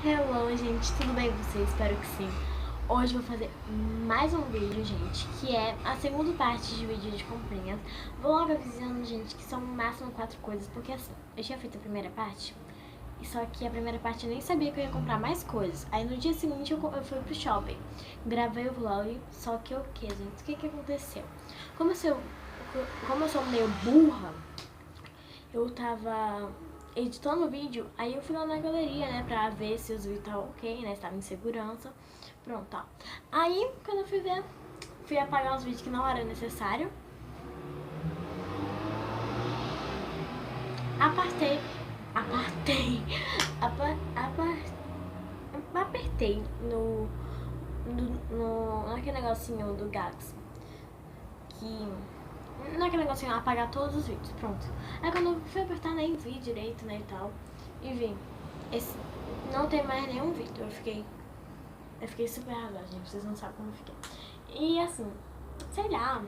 Hello, gente, tudo bem com vocês? Espero que sim. Hoje eu vou fazer mais um vídeo, gente, que é a segunda parte de vídeo de comprinhas. Vou logo avisando, gente, que são no máximo 4 coisas, porque assim, eu tinha feito a primeira parte, e só que a primeira parte eu nem sabia que eu ia comprar mais coisas. Aí no dia seguinte eu fui pro shopping, gravei o vlog, só que o que, gente? O que aconteceu? Como eu sou meio burra, eu tava editando o vídeo, aí eu fui lá na galeria, né, pra ver se os vídeos estavam ok, né, estava em segurança, pronto, ó. Aí, quando eu fui ver, fui apagar os vídeos que não era necessário, apartei, apartei, apa, apa, apertei naquele negocinho do Galaxy, que naquele negocinho apagar todos os vídeos, pronto. Aí quando eu fui apertar, nem vi direito, né, e tal, e vi, não tem mais nenhum vídeo. Eu fiquei super arrasada, gente, vocês não sabem como eu fiquei. E assim, sei lá,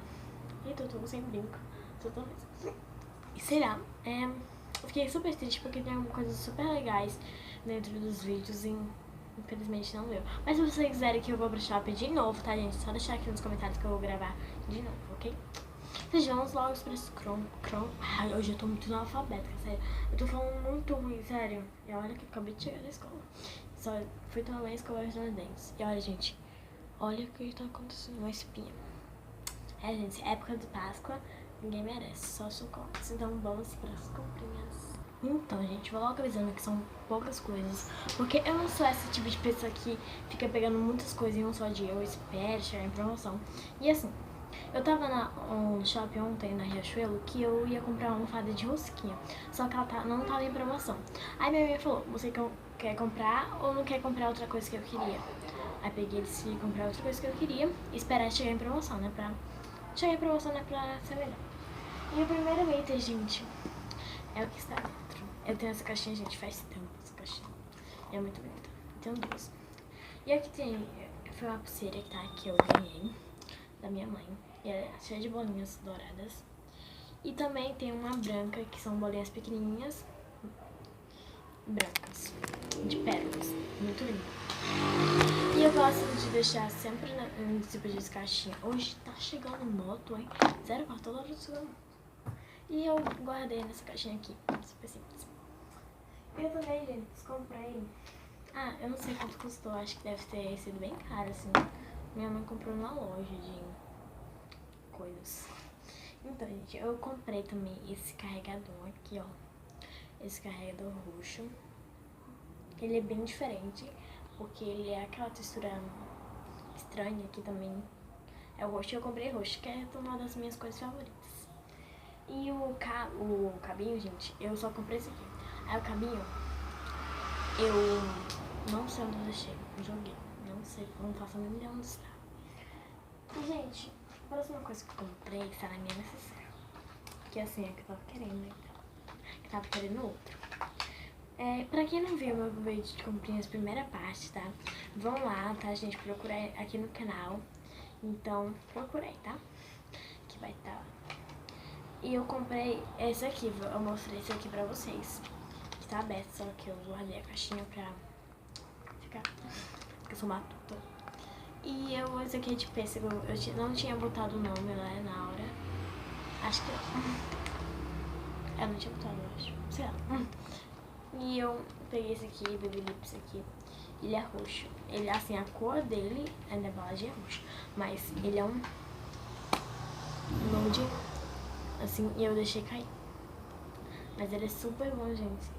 eita, eu tô sem brinco, tô tão... E sei lá, eu fiquei super triste porque tem coisas super legais dentro dos vídeos e infelizmente não deu. Mas se vocês quiserem que eu vou pro shopping de novo, tá, gente? Só deixar aqui nos comentários que eu vou gravar de novo, ok? Sejamos logo para esse Ai, hoje eu tô muito analfabética, sério. Eu tô falando muito ruim, sério. E olha que eu acabei de chegar na escola. Só fui tomar banho e escovar os meus dentes. E olha, gente, olha o que tá acontecendo, uma espinha. Gente, época de Páscoa, ninguém merece, só chocolates. Então vamos para as comprinhas. Então, gente, vou logo avisando que são poucas coisas, porque eu não sou esse tipo de pessoa que fica pegando muitas coisas em um só dia. Eu espero chegar em promoção. E assim, eu tava no shopping ontem, na Riachuelo, que eu ia comprar uma almofada de rosquinha, só que ela não tava em promoção. Aí minha mãe falou, você quer comprar ou não quer comprar outra coisa que eu queria? Aí peguei e decidi comprar outra coisa que eu queria e esperar chegar em promoção, né, chegar em promoção, né, pra ser melhor. E o primeiro item, gente, é o que está dentro. Eu tenho essa caixinha, gente, faz tempo essa caixinha. É muito bonita. Tenho duas. E aqui tem, foi uma pulseira que tá aqui, eu ganhei da minha mãe. E é cheia de bolinhas douradas. E também tem uma branca, que são bolinhas pequenininhas, brancas, de pérolas. Muito linda. E eu gosto de deixar sempre em tipo de caixinha. Hoje tá chegando moto, hein? Sério, cara, toda hora chegando moto. E eu guardei nessa caixinha aqui, super simples. E eu também, gente, comprei. Ah, eu não sei quanto custou, acho que deve ter sido bem caro, assim. Minha mãe comprou numa loja de coisas. Então, gente, eu comprei também esse carregador aqui, ó. Esse carregador roxo. Ele é bem diferente, porque ele é aquela textura estranha aqui também. É o roxo, eu comprei roxo, que é uma das minhas coisas favoritas. E o cabinho, gente, eu só comprei esse aqui. Aí o cabinho, eu não sei onde eu deixei, eu joguei. Não sei, não faço a mínima ideia onde está. E, gente, a próxima coisa que eu comprei está na minha necessaire. Que assim, é que eu tava querendo, né? Que eu tava querendo outro. Pra quem não viu meu vídeo de comprinhas primeira parte, tá? Vão lá, tá, gente? Procura aqui no canal. Então, procurei, tá? Que vai estar lá. E eu comprei esse aqui, eu mostrei esse aqui pra vocês. Que tá aberto, só que eu guardei a caixinha pra ficar... Porque eu sou matuta. E esse aqui é de pêssego, eu não tinha botado o nome lá na hora. Acho que eu não tinha botado, eu acho. Sei lá. E eu peguei esse aqui, Baby Lips aqui. Ele é roxo. Ele, assim, a cor dele, a embalagem é roxa. Mas ele é um nude, assim, e eu deixei cair. Mas ele é super bom, gente.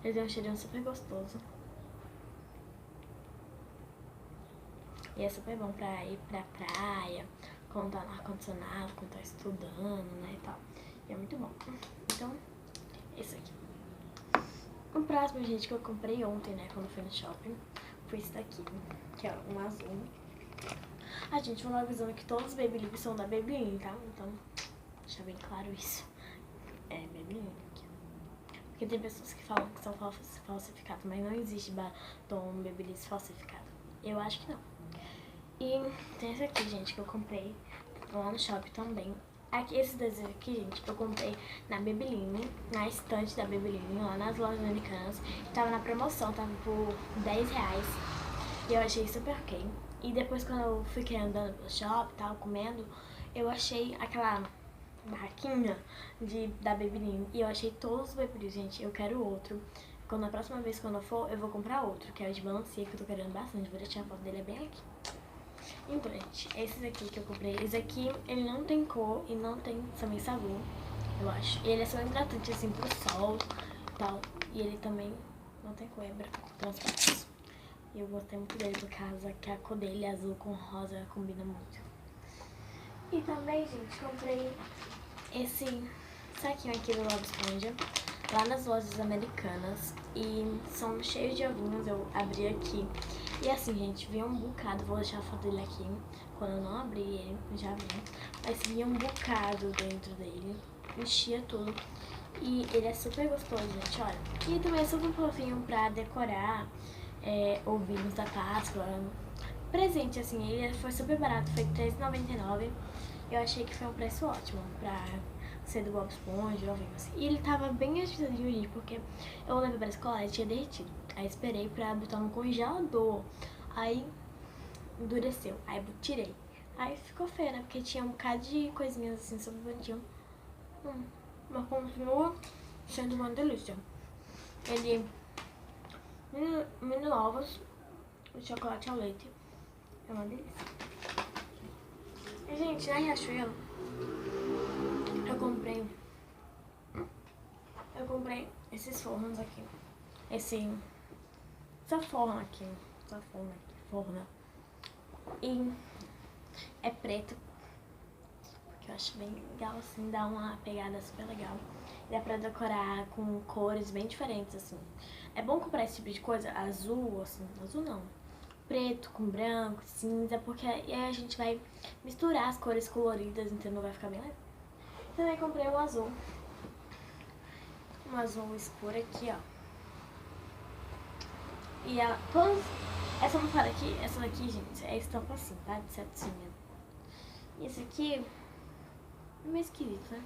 Ele tem um cheirinho super gostoso. E é super bom pra ir pra praia, quando tá no ar-condicionado, quando tá estudando, né, e tal. E é muito bom. Então, esse aqui. O próximo, gente, que eu comprei ontem, né, quando fui no shopping, foi esse daqui, que é um azul. Ah, gente, vou avisando que todos os Baby Lips são da Maybelline, tá? Então, deixa bem claro isso. É Maybelline aqui. Porque tem pessoas que falam que são falsificados, mas não existe batom Baby Lips falsificado. Eu acho que não. E tem esse aqui, gente, que eu comprei lá no shopping também. Aqui, esses dois aqui, gente, eu comprei na Babyliss, na estante da Babyliss, lá nas lojas americanas. Tava na promoção, tava por R$10. E eu achei super ok. E depois, quando eu fiquei andando pelo shopping e tal, comendo, eu achei aquela barraquinha da Babyliss. E eu achei todos os Babyliss, gente. Eu quero outro. Quando a próxima vez quando eu for, eu vou comprar outro, que é o de melancia, que eu tô querendo bastante. Vou deixar a foto dele bem aqui. Então, gente, esses aqui que eu comprei. Esse aqui, ele não tem cor e não tem também sabor, eu acho. E ele é só hidratante, assim, pro sol e tal. E ele também não tem cor, é branco, transparente. E eu gostei muito dele por causa que a cor dele, azul com rosa, combina muito. E também, gente, comprei esse saquinho aqui do Bob Esponja, lá nas lojas americanas. E são cheios de ovinhos, eu abri aqui. E assim, gente, vinha um bocado, vou deixar a foto dele aqui. Quando eu não abri ele, já vi. Mas vinha um bocado dentro dele, enchia tudo. E ele é super gostoso, gente, olha. E também é super fofinho pra decorar ovinhos da Páscoa. Presente, assim, ele foi super barato, foi R$3,99. Eu achei que foi um preço ótimo pra ser do Bob Esponja, ovinho assim. E ele tava bem agitadinho ali, porque eu levei pra escola e tinha derretido. Aí esperei pra botar no congelador. Aí endureceu. Aí tirei. Aí ficou feio, né? Porque tinha um bocado de coisinhas assim super bonitinho. Mas continua sendo uma delícia. Ele mini ovos, o chocolate ao leite. É uma delícia. E, gente, na Riachuelo eu comprei esses fornos aqui. Essa forna aqui. Forna. E é preto, porque eu acho bem legal, assim, dá uma pegada super legal. E dá pra decorar com cores bem diferentes, assim. É bom comprar esse tipo de coisa, azul, assim, azul não, preto com branco, cinza, porque aí a gente vai misturar as cores coloridas, então vai ficar bem legal. Também comprei um azul escuro aqui, ó. E essa almofada aqui, essa daqui, gente, é estampa assim, tá? De setinha. E esse aqui é meio esquisito, né?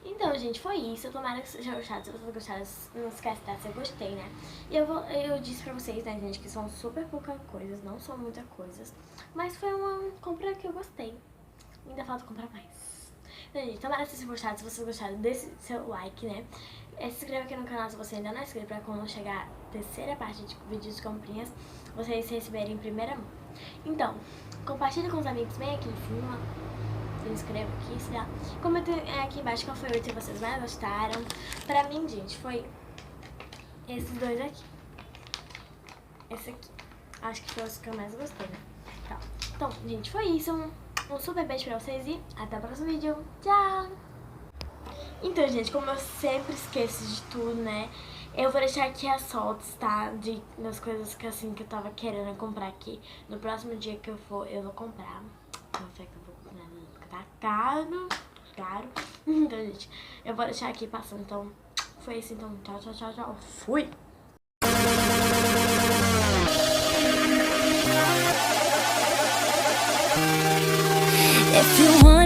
Então, gente, foi isso. Tomara que vocês tenham gostado. Se vocês gostaram, não esquece de dar seu gostei, né? E eu disse pra vocês, né, gente, que são super poucas coisas, não são muitas coisas. Mas foi uma compra que eu gostei. Ainda falta comprar mais. Então, gente, tomara que vocês tenham gostado. Se vocês gostaram, deixe seu like, né? Se inscreva aqui no canal se você ainda não é inscrito, pra quando chegar a terceira parte de vídeos de comprinhas, vocês receberem em primeira mão. Então, compartilhe com os amigos bem aqui em cima. Se inscreva aqui, se dá. Comenta aqui embaixo qual foi o que vocês mais gostaram. Pra mim, gente, foi esses dois aqui. Esse aqui. Acho que foi os que eu mais gostei, né? Tá. Então, gente, foi isso. Um super beijo pra vocês e até o próximo vídeo. Tchau! Então, gente, como eu sempre esqueço de tudo, né? Eu vou deixar aqui as fotos, tá? Das coisas que, assim, que eu tava querendo comprar aqui. No próximo dia que eu for, eu vou comprar. Não sei que eu vou comprar, porque tá caro. Então, gente, eu vou deixar aqui passando. Então, foi isso. Então, tchau. Fui! If you want